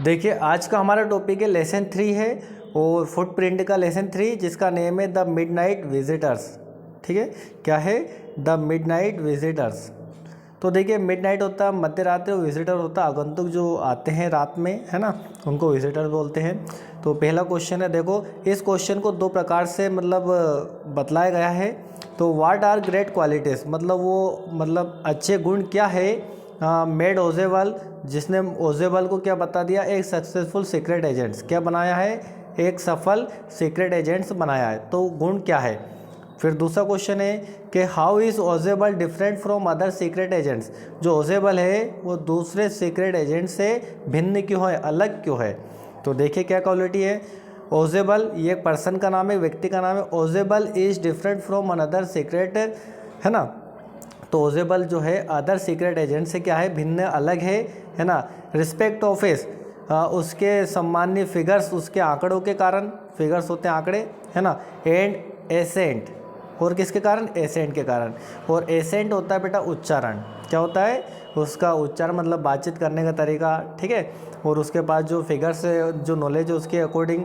देखिए आज का हमारा टॉपिक है लेसन 3 है और फुटप्रिंट का लेसन 3 जिसका नेम है द मिडनाइट विजिटर्स। ठीक है, क्या है? The midnight visitors. तो देखिए मिडनाइट होता है मध्य रात्रि और विजिटर होता है आगंतुक जो आते हैं रात में, है ना, उनको विजिटर बोलते हैं। तो पहला क्वेश्चन है, देखो इस क्वेश्चन को दो प्रकार से बतलाया गया है। तो व्हाट आर ग्रेट क्वालिटीज़, मतलब अच्छे गुण क्या है मेड ओजेबल, जिसने ओजेबल को क्या बता दिया, एक सक्सेसफुल सीक्रेट एजेंट्स, क्या बनाया है, एक सफल सीक्रेट एजेंट्स बनाया है। तो गुण क्या है? फिर दूसरा क्वेश्चन है कि how is Ojebal different from other secret agents, जो ओजेबल है वो दूसरे सीक्रेट एजेंट से भिन्न क्यों है, अलग क्यों है। तो देखिए क्या क्वालिटी है ओजेबल, ये एक पर्सन का नाम है, व्यक्ति का नाम है। Ojebal is different from another secret, है ना। तो ओजेबल जो है अदर सीक्रेट एजेंट से क्या है, भिन्न अलग है ना। रिस्पेक्ट ऑफिस, उसके सम्मान्य फिगर्स, उसके आंकड़ों के कारण, फिगर्स होते हैं आंकड़े, है ना। एंड एसेंट, और किसके कारण, एसेंट के कारण। और एसेंट होता है बेटा उच्चारण, क्या होता है उसका उच्चारण, मतलब बातचीत करने का तरीका, ठीक है। और उसके पास जो फिगर्स है, जो नॉलेज है उसके according.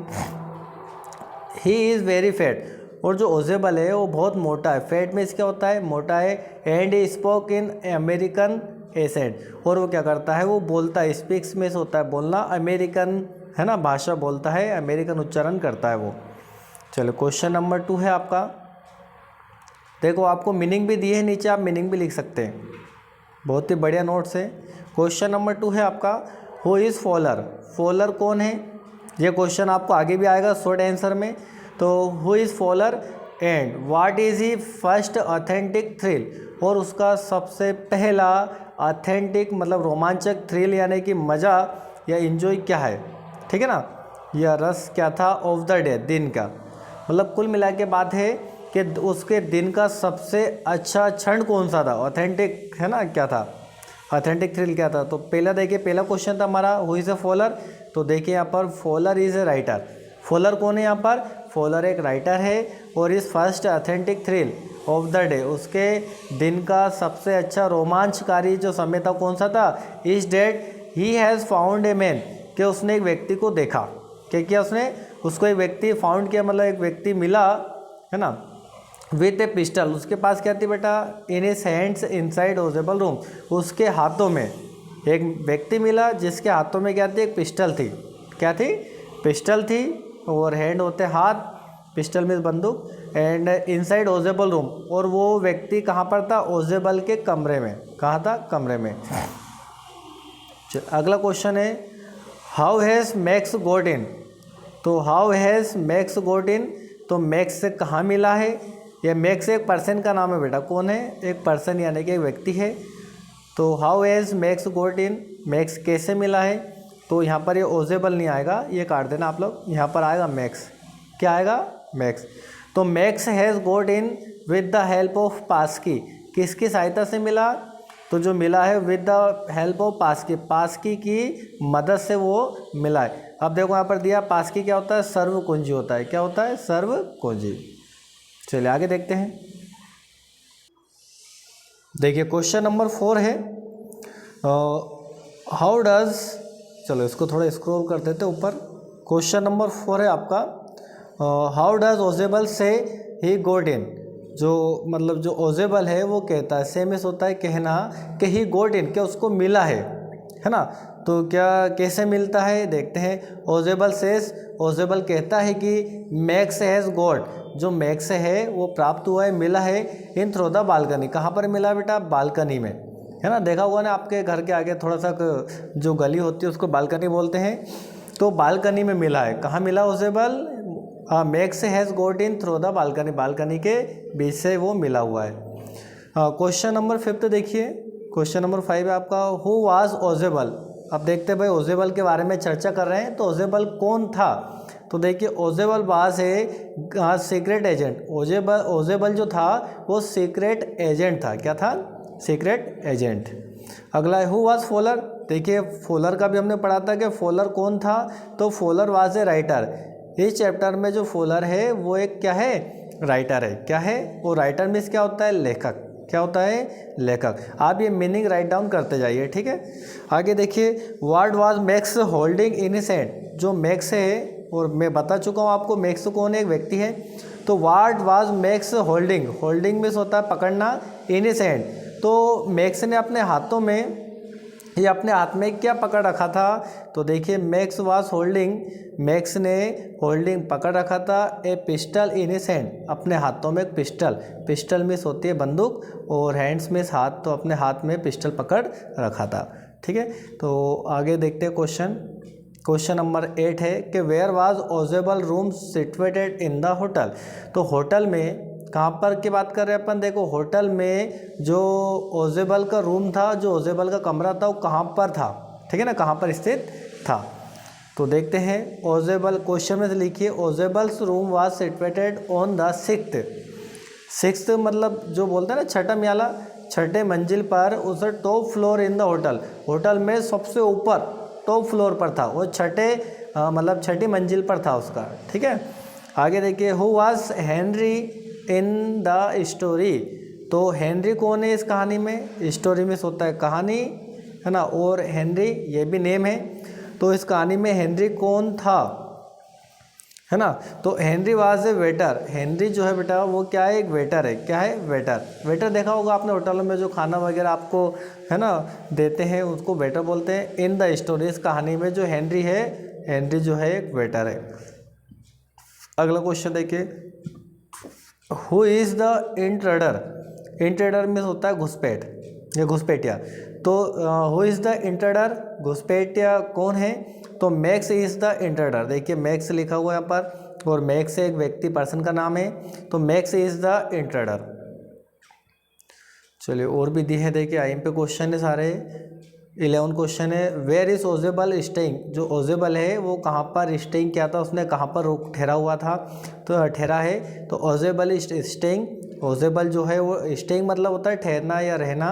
He is very fat, और जो ओजेबल है वो बहुत मोटा है। फैट में इसका होता है मोटा है। And spoke in American accent, और वो क्या करता है, वो बोलता है, स्पीक्स में से होता है बोलना, अमेरिकन, है ना, भाषा बोलता है, अमेरिकन उच्चारण करता है वो। चलो क्वेश्चन नंबर 2 है आपका। देखो आपको मीनिंग भी दी है नीचे, आप मीनिंग भी लिख सकते हैं, बहुत ही बढ़िया नोट्स है। क्वेश्चन नंबर 2 है आपका, हु इज़ फॉलर, फॉलर कौन है। ये क्वेश्चन आपको आगे भी आएगा शॉर्ट आंसर में। तो who is Fowler and what is he first authentic thrill, और उसका सबसे पहला ऑथेंटिक मतलब रोमांचक थ्रिल यानी कि मज़ा या इन्जॉय क्या है, ठीक है ना। यह रस क्या था ऑफ द डे, दिन का, मतलब कुल मिला के बात है कि उसके दिन का सबसे अच्छा क्षण कौन सा था, ऑथेंटिक, है ना, क्या था, ऑथेंटिक थ्रिल क्या था। तो पहला देखिए, पहला क्वेश्चन था हमारा हु इज़ अ फॉलर। तो देखिए यहाँ पर Fowler is a writer, Fowler कौन है यहाँ पर, फॉलर एक राइटर है। और इस first authentic thrill of the day, उसके दिन का सबसे अच्छा रोमांचकारी जो समय था कौन सा था, इस date he has found a man, कि उसने एक व्यक्ति को देखा, क्या किया उसने, उसको एक व्यक्ति फाउंड किया, मतलब एक व्यक्ति मिला, है ना, विथ ए पिस्टल, उसके पास क्या थी बेटा, in his hands inside Ojebal room, उसके हाथों में एक व्यक्ति मिला जिसके हाथों में क्या थी, एक पिस्टल थी, क्या थी, पिस्टल थी। और हैंड होते हाथ, पिस्टल में बंदूक, एंड इनसाइड ओजेबल रूम, और वो व्यक्ति कहाँ पर था, ओजेबल के कमरे में, कहाँ था, कमरे में। अगला क्वेश्चन है हाउ हैज़ मैक्स गोट इन। तो हाउ हैज़ मैक्स गोट इन, तो मैक्स से कहाँ मिला है, ये मैक्स एक पर्सन का नाम है बेटा, कौन है, एक पर्सन यानी कि एक व्यक्ति है। तो how has Max got in, Max कैसे मिला है। तो यहाँ पर ये ओजेबल नहीं आएगा, ये काट देना आप लोग, यहाँ पर आएगा मैक्स, क्या आएगा, मैक्स। तो Max has got in with the help of Pasky, किसकी सहायता से मिला, तो जो मिला है with the help of Pasky, Pasky की मदद से वो मिला है। अब देखो यहाँ पर दिया पास्की क्या होता है, सर्व कुंजी होता है, क्या होता है, सर्व कुंजी। चलिए आगे देखते हैं। देखिए क्वेश्चन नंबर 4 है हाउ डज, चलो इसको थोड़ा स्क्रॉल कर देते ऊपर। क्वेश्चन नंबर 4 है आपका, हाउ डज ओजेबल से ही गोट इन, जो ओजेबल है वो कहता है, सेमिस होता है कहना, कि ही गोट इन, क्या उसको मिला है ना। तो क्या कैसे मिलता है देखते हैं। ओजेबल सेस, ओजेबल कहता है कि मैक्स हैज़ गॉट, जो मैक्स है वो प्राप्त हुआ है, मिला है, इन थ्रू द बालकनी, कहाँ पर मिला बेटा, बालकनी में, है ना। देखा हुआ ना आपके घर के आगे थोड़ा सा जो गली होती है उसको बालकनी बोलते हैं। तो बालकनी में मिला है, कहाँ मिला Ojebal, Max has got in through the balcony, balcony के बीच से वो मिला हुआ है। क्वेश्चन नंबर 5 देखिए, क्वेश्चन नंबर 5 है आपका, हु वाज ओजेबल। अब देखते हैं भाई ओजेबल के बारे में चर्चा कर रहे हैं, तो ओजेबल कौन था। तो देखिए ओजेबल बाज है सीक्रेट एजेंट, ओजेबल जो था वो सीक्रेट एजेंट था, क्या था, सीक्रेट एजेंट। अगला है हु वाज फॉलर। देखिए फॉलर का भी हमने पढ़ा था कि फॉलर कौन था, तो फॉलर वाज ए राइटर। इस चैप्टर में जो फॉलर है वो एक क्या है, राइटर है, क्या है वो, राइटर मीन्स क्या होता है, लेखक, क्या होता है? लेखक। आप ये मीनिंग राइट डाउन करते जाइए, ठीक है। आगे देखिए, what was max holding in his hand. जो मैक्स है, और मैं बता चुका हूँ आपको मैक्स कौन है, एक व्यक्ति है। तो what was max holding, holding means होता है पकड़ना, इन हिज हैंड। तो मैक्स ने अपने हाथों में, ये अपने हाथ में क्या पकड़ रखा था? तो देखिए, मैक्स वाज होल्डिंग, मैक्स ने होल्डिंग पकड़ रखा था ए पिस्टल इन हिज हैंड, अपने हाथों में एक पिस्टल। पिस्टल मीन्स होती है बंदूक, और हैंड्स मीन्स हाथ, तो अपने हाथ में पिस्टल पकड़ रखा था, ठीक है। तो आगे देखते हैं क्वेश्चन नंबर 8 है कि where was Ojebal room situated in the hotel. तो होटल में कहाँ पर की बात कर रहे हैं अपन? देखो, होटल में जो ओजेबल का रूम था, जो ओजेबल का कमरा था, वो कहाँ पर था, ठीक है ना, कहाँ पर स्थित था। तो देखते हैं, ओजेबल क्वेश्चन में से लिखिए, Ojebal's room was situated on the sixth मतलब जो बोलते हैं ना छठा म्याला, छठे मंजिल पर, उस top floor in the hotel, hotel में सबसे ऊपर टॉप फ्लोर पर था वो, मतलब छठी मंजिल पर था उसका, ठीक है। आगे देखिए, who was Henry in the story. तो हेनरी कौन है इस कहानी में? स्टोरी में होता है कहानी, है ना, और हेनरी ये भी नेम है। तो इस कहानी में हेनरी कौन था, है ना? तो Henry was a waiter. Henry जो है बेटा वो क्या है? एक वेटर है। क्या है? वेटर। वेटर देखा होगा आपने होटलों में, जो खाना वगैरह आपको, है ना, देते हैं, उसको वेटर बोलते हैं। इन द स्टोरी, इस कहानी में जो हेनरी है, हेनरी जो है एक वेटर है। अगला क्वेश्चन देखिए, हु इज़ द इंट्रेडर। इंट्रेडर में होता है घुसपैठ या घुसपैठिया। तो हु इज़ द इंट्रेडर, घुसपैठिया कौन है? तो मैक्स इज़ द इंट्रेडर। देखिए, मैक्स लिखा हुआ है यहाँ पर, और मैक्स एक व्यक्ति, पर्सन का नाम है। तो मैक्स इज़ द इंट्रेडर। चलिए, और भी दी है, देखिए आईएम पे क्वेश्चन है सारे। 11 क्वेश्चन है, वेयर इज ओजेबल स्टेइंग। जो ओजेबल है वो कहाँ पर स्टेइंग किया था, उसने कहाँ पर रुक ठहरा हुआ था? तो ठहरा है। तो ओजेबल स्टेइंग, ओजेबल जो है वो स्टेइंग मतलब होता है ठहरना या रहना।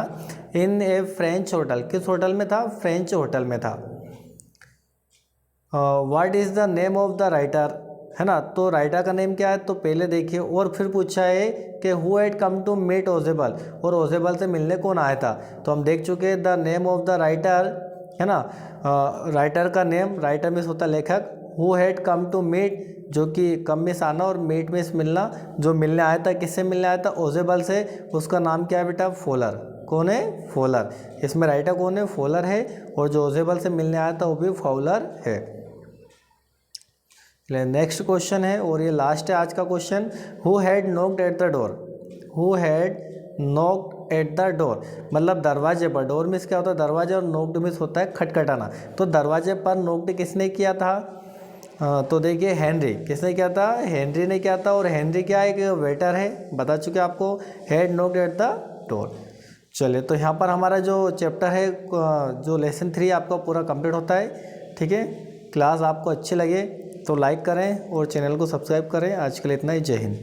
इन ए फ्रेंच होटल, किस होटल में था? फ्रेंच होटल में था। What is the name of the writer, है ना? तो राइटर का नेम क्या है? तो पहले देखिए, और फिर पूछा है कि who had come to meet Ojebal, और ओजेबल से मिलने कौन आया था? तो हम देख चुके हैं the name of the writer, है ना। राइटर का नेम, राइटर मीन्स होता है लेखक। Who had come to meet, जो कि कम में आना, और मीट में मिलना। जो मिलने आया था, किससे मिलने आया था? ओजेबल से। उसका नाम क्या है बेटा? फॉलर। कौन है? फॉलर। इसमें राइटर कौन है? फॉलर है। और जो ओजेबल से मिलने आया था वो भी फॉलर है। नेक्स्ट क्वेश्चन है, और ये लास्ट है आज का question. Who had knocked at the door. Who had knocked at the door मतलब दरवाजे पर। डोर मीन्स क्या होता है? दरवाजे, और नॉक्ड मीन्स होता है खटखटाना। तो दरवाजे पर नॉक्ड किसने किया था? तो देखिए, हेनरी। किसने किया था? हेनरी ने किया था। और हेनरी क्या है? एक वेटर है, बता चुके आपको। Had knocked at the door. चलिए, तो यहाँ पर हमारा जो चैप्टर है, जो लेसन 3 आपका पूरा कंप्लीट होता है, ठीक है। क्लास आपको अच्छी लगे तो लाइक करें और चैनल को सब्सक्राइब करें। आज के लिए इतना ही। जय हिंद।